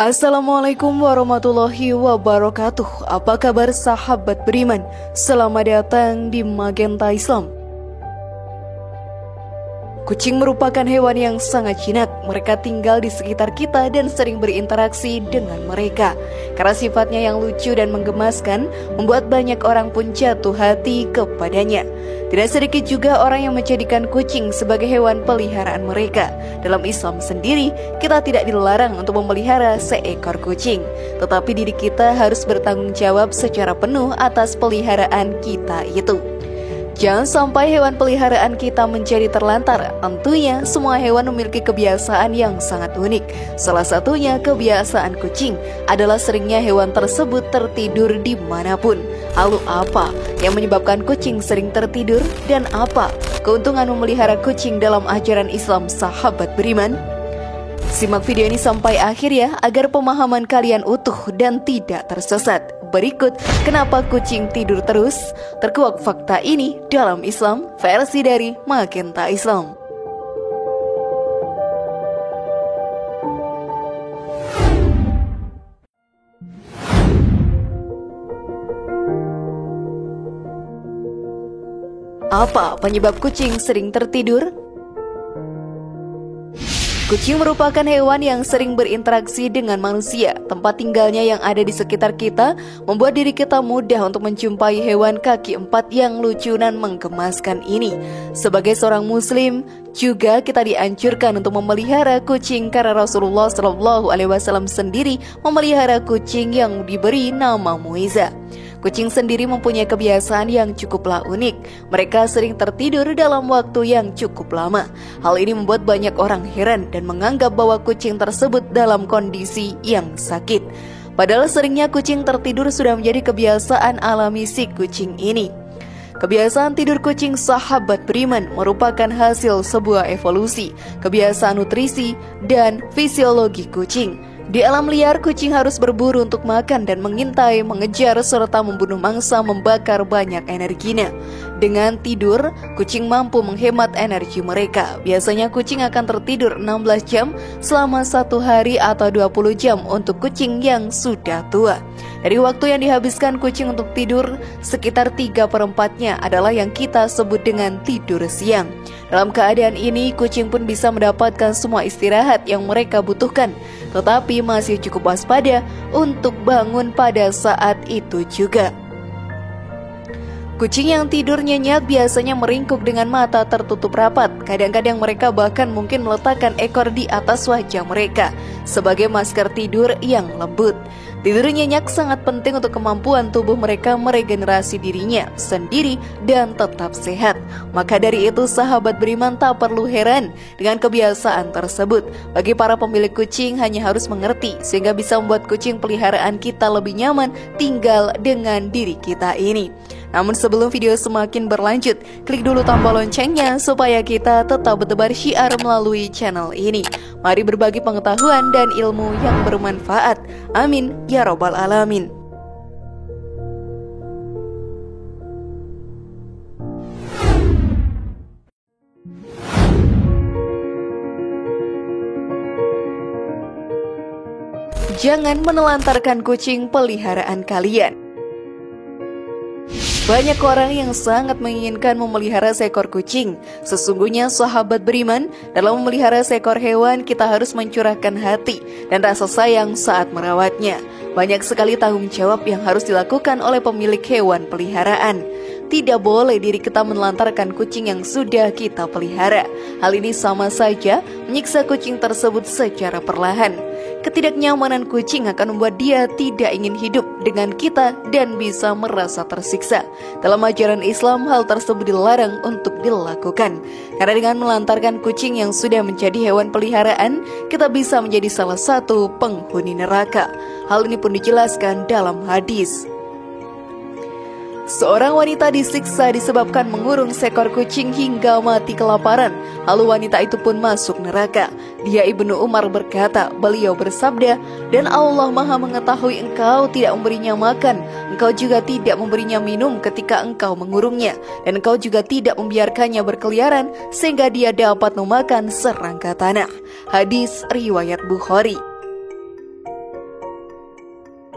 Assalamualaikum warahmatullahi wabarakatuh. Apa kabar sahabat beriman? Selamat datang di Magenta Islam. Kucing merupakan hewan yang sangat jinak. Mereka tinggal di sekitar kita dan sering berinteraksi dengan mereka. Karena sifatnya yang lucu dan menggemaskan, membuat banyak orang pun jatuh hati kepadanya. Tidak sedikit juga orang yang menjadikan kucing sebagai hewan peliharaan mereka. Dalam Islam sendiri, kita tidak dilarang untuk memelihara seekor kucing. Tetapi diri kita harus bertanggung jawab secara penuh atas peliharaan kita itu. Jangan sampai hewan peliharaan kita menjadi terlantar. Tentunya semua hewan memiliki kebiasaan yang sangat unik. Salah satunya kebiasaan kucing adalah seringnya hewan tersebut tertidur dimanapun. Lalu apa yang menyebabkan kucing sering tertidur dan apa keuntungan memelihara kucing dalam ajaran Islam sahabat beriman? Simak video ini sampai akhir ya, agar pemahaman kalian utuh dan tidak tersesat. Berikut kenapa kucing tidur terus, terkuak fakta ini dalam Islam versi dari Magenta Islam. Apa penyebab kucing sering tertidur? Kucing merupakan hewan yang sering berinteraksi dengan manusia. Tempat tinggalnya yang ada di sekitar kita membuat diri kita mudah untuk menjumpai hewan kaki empat yang lucu dan menggemaskan ini. Sebagai seorang muslim, juga kita dianjurkan untuk memelihara kucing karena Rasulullah SAW sendiri memelihara kucing yang diberi nama Muiza. Kucing sendiri mempunyai kebiasaan yang cukuplah unik. Mereka sering tertidur dalam waktu yang cukup lama. Hal ini membuat banyak orang heran dan menganggap bahwa kucing tersebut dalam kondisi yang sakit. Padahal seringnya kucing tertidur sudah menjadi kebiasaan alami si kucing ini. Kebiasaan tidur kucing sahabat beriman merupakan hasil sebuah evolusi, kebiasaan nutrisi, dan fisiologi kucing. Di alam liar, kucing harus berburu untuk makan dan mengintai, mengejar, serta membunuh mangsa membakar banyak energinya. Dengan tidur, kucing mampu menghemat energi mereka. Biasanya kucing akan tertidur 16 jam selama 1 hari atau 20 jam untuk kucing yang sudah tua. Dari waktu yang dihabiskan kucing untuk tidur, sekitar 3/4-nya adalah yang kita sebut dengan tidur siang. Dalam keadaan ini, kucing pun bisa mendapatkan semua istirahat yang mereka butuhkan, tetapi masih cukup waspada untuk bangun pada saat itu juga. Kucing yang tidur nyenyak biasanya meringkuk dengan mata tertutup rapat. Kadang-kadang mereka bahkan mungkin meletakkan ekor di atas wajah mereka sebagai masker tidur yang lembut. Tidur nyenyak sangat penting untuk kemampuan tubuh mereka meregenerasi dirinya sendiri dan tetap sehat. Maka dari itu sahabat beriman tak perlu heran dengan kebiasaan tersebut. Bagi para pemilik kucing hanya harus mengerti sehingga bisa membuat kucing peliharaan kita lebih nyaman tinggal dengan diri kita ini. Namun sebelum video semakin berlanjut, klik dulu tombol loncengnya supaya kita tetap bertebar syiar melalui channel ini. Mari berbagi pengetahuan dan ilmu yang bermanfaat. Amin ya robbal alamin. Jangan menelantarkan kucing peliharaan kalian. Banyak orang yang sangat menginginkan memelihara seekor kucing. Sesungguhnya sahabat beriman, dalam memelihara seekor hewan kita harus mencurahkan hati dan rasa sayang saat merawatnya. Banyak sekali tanggung jawab yang harus dilakukan oleh pemilik hewan peliharaan. Tidak boleh diri kita menelantarkan kucing yang sudah kita pelihara. Hal ini sama saja menyiksa kucing tersebut secara perlahan. Ketidaknyamanan kucing akan membuat dia tidak ingin hidup dengan kita dan bisa merasa tersiksa. Dalam ajaran Islam, hal tersebut dilarang untuk dilakukan. Karena dengan melantarkan kucing yang sudah menjadi hewan peliharaan, kita bisa menjadi salah satu penghuni neraka. Hal ini pun dijelaskan dalam hadis. Seorang wanita disiksa disebabkan mengurung seekor kucing hingga mati kelaparan. Lalu wanita itu pun masuk neraka. Dia Ibnu Umar berkata, beliau bersabda, dan Allah Maha mengetahui engkau tidak memberinya makan, engkau juga tidak memberinya minum ketika engkau mengurungnya, dan engkau juga tidak membiarkannya berkeliaran sehingga dia dapat memakan serangga tanah. Hadis riwayat Bukhari.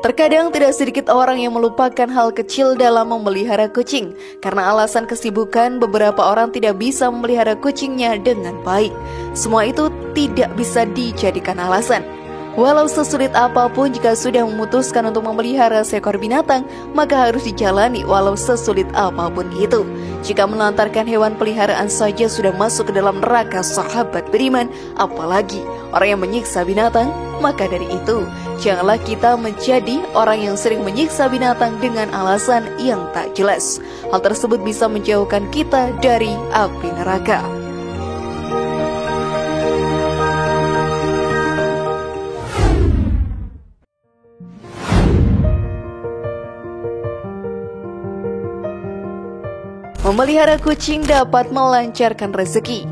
Terkadang tidak sedikit orang yang melupakan hal kecil dalam memelihara kucing. Karena alasan kesibukan, beberapa orang tidak bisa memelihara kucingnya dengan baik. Semua itu tidak bisa dijadikan alasan. Walau sesulit apapun, jika sudah memutuskan untuk memelihara seekor binatang, maka harus dijalani walau sesulit apapun itu. Jika melantarkan hewan peliharaan saja sudah masuk ke dalam neraka, sahabat beriman, apalagi orang yang menyiksa binatang. Maka dari itu, janganlah kita menjadi orang yang sering menyiksa binatang dengan alasan yang tak jelas. Hal tersebut bisa menjauhkan kita dari api neraka. Memelihara kucing dapat melancarkan rezeki.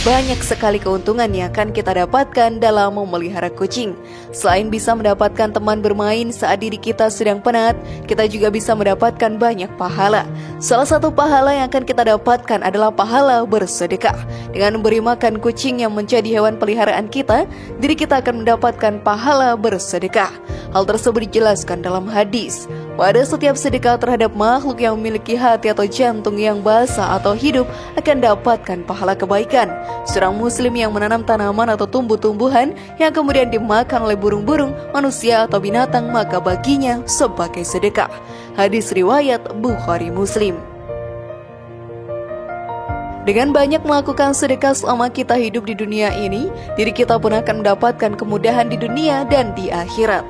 Banyak sekali keuntungan yang akan kita dapatkan dalam memelihara kucing. Selain bisa mendapatkan teman bermain saat diri kita sedang penat, kita juga bisa mendapatkan banyak pahala. Salah satu pahala yang akan kita dapatkan adalah pahala bersedekah. Dengan memberi makan kucing yang menjadi hewan peliharaan kita, diri kita akan mendapatkan pahala bersedekah. Hal tersebut dijelaskan dalam hadis. Pada setiap sedekah terhadap makhluk yang memiliki hati atau jantung yang basah atau hidup akan dapatkan pahala kebaikan. Seorang muslim yang menanam tanaman atau tumbuh-tumbuhan yang kemudian dimakan oleh burung-burung, manusia atau binatang, maka baginya sebagai sedekah. Hadis riwayat Bukhari Muslim. Dengan banyak melakukan sedekah selama kita hidup di dunia ini, diri kita pun akan mendapatkan kemudahan di dunia dan di akhirat.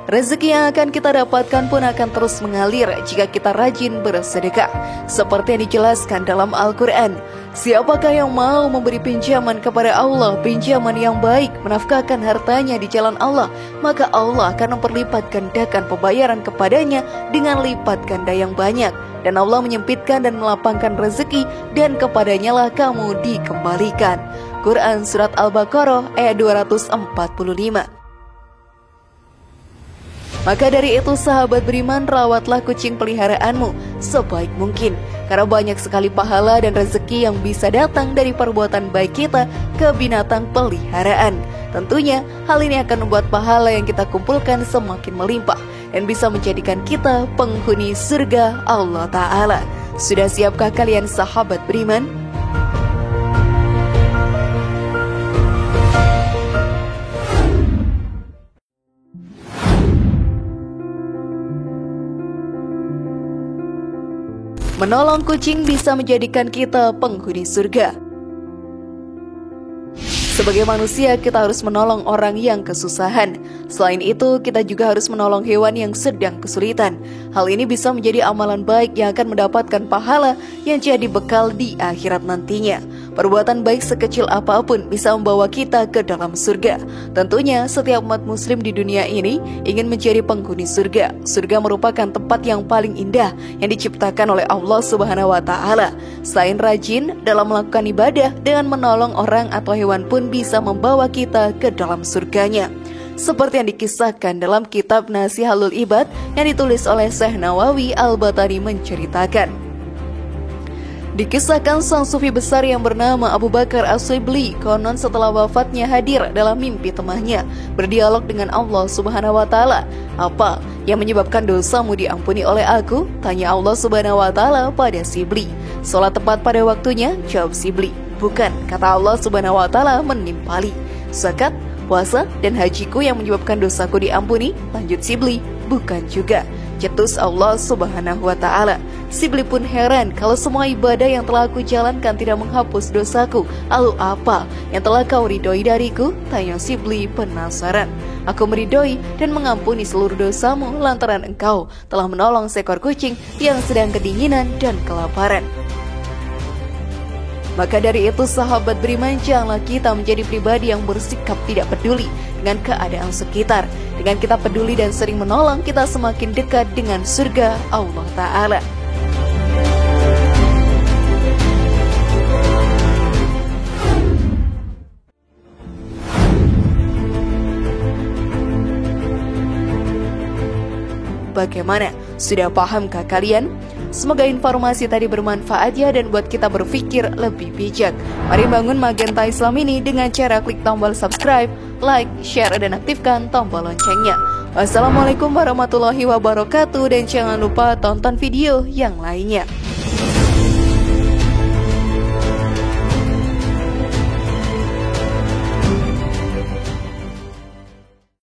Rezeki yang akan kita dapatkan pun akan terus mengalir jika kita rajin bersedekah. Seperti yang dijelaskan dalam Al-Quran, siapakah yang mau memberi pinjaman kepada Allah, pinjaman yang baik, menafkahkan hartanya di jalan Allah, maka Allah akan memperlipat gandakan pembayaran kepadanya dengan lipat ganda yang banyak. Dan Allah menyempitkan dan melapangkan rezeki, dan kepadanya lah kamu dikembalikan. Quran Surat Al-Baqarah ayat 245. Maka dari itu sahabat beriman, rawatlah kucing peliharaanmu sebaik mungkin. Karena banyak sekali pahala dan rezeki yang bisa datang dari perbuatan baik kita ke binatang peliharaan. Tentunya hal ini akan membuat pahala yang kita kumpulkan semakin melimpah dan bisa menjadikan kita penghuni surga Allah Ta'ala. Sudah siapkah kalian sahabat beriman? Menolong kucing bisa menjadikan kita penghuni surga. Sebagai manusia, kita harus menolong orang yang kesusahan. Selain itu, kita juga harus menolong hewan yang sedang kesulitan. Hal ini bisa menjadi amalan baik yang akan mendapatkan pahala yang jadi bekal di akhirat nantinya. Perbuatan baik sekecil apapun bisa membawa kita ke dalam surga. Tentunya, setiap umat muslim di dunia ini ingin menjadi penghuni surga. Surga merupakan tempat yang paling indah yang diciptakan oleh Allah Subhanahu wa Ta'ala. Selain rajin dalam melakukan ibadah, dengan menolong orang atau hewan pun bisa membawa kita ke dalam surganya. Seperti yang dikisahkan dalam kitab Nasihatul Ibad yang ditulis oleh Syekh Nawawi Al-Batani menceritakan. Dikisahkan sang sufi besar yang bernama Abu Bakar As-Shibli konon setelah wafatnya hadir dalam mimpi temannya, berdialog dengan Allah Subhanahu wa Ta'ala. Apa yang menyebabkan dosamu diampuni oleh aku? Tanya Allah Subhanahu wa Ta'ala pada Shibli. Sholat tepat pada waktunya? Jawab Shibli. Bukan, kata Allah Subhanahu wa Ta'ala menimpali. Zakat, puasa, dan hajiku yang menyebabkan dosaku diampuni? Lanjut Shibli. Bukan juga. Cetus Allah Subhanahu wa Ta'ala. Shibli pun heran kalau semua ibadah yang telah aku jalankan tidak menghapus dosaku. Lalu apa yang telah kau ridhoi dariku? Tanya Shibli penasaran. Aku meridhoi dan mengampuni seluruh dosamu lantaran engkau telah menolong seekor kucing yang sedang kedinginan dan kelaparan. Maka dari itu sahabat beriman, janganlah kita menjadi pribadi yang bersikap tidak peduli dengan keadaan sekitar. Dengan kita peduli dan sering menolong, kita semakin dekat dengan surga Allah Ta'ala. bagaimana? Sudah pahamkah kalian? Semoga informasi tadi bermanfaat ya dan buat kita berpikir lebih bijak. Mari bangun Magenta Islam ini dengan cara klik tombol subscribe, like, share, dan aktifkan tombol loncengnya. Wassalamualaikum warahmatullahi wabarakatuh dan jangan lupa tonton video yang lainnya.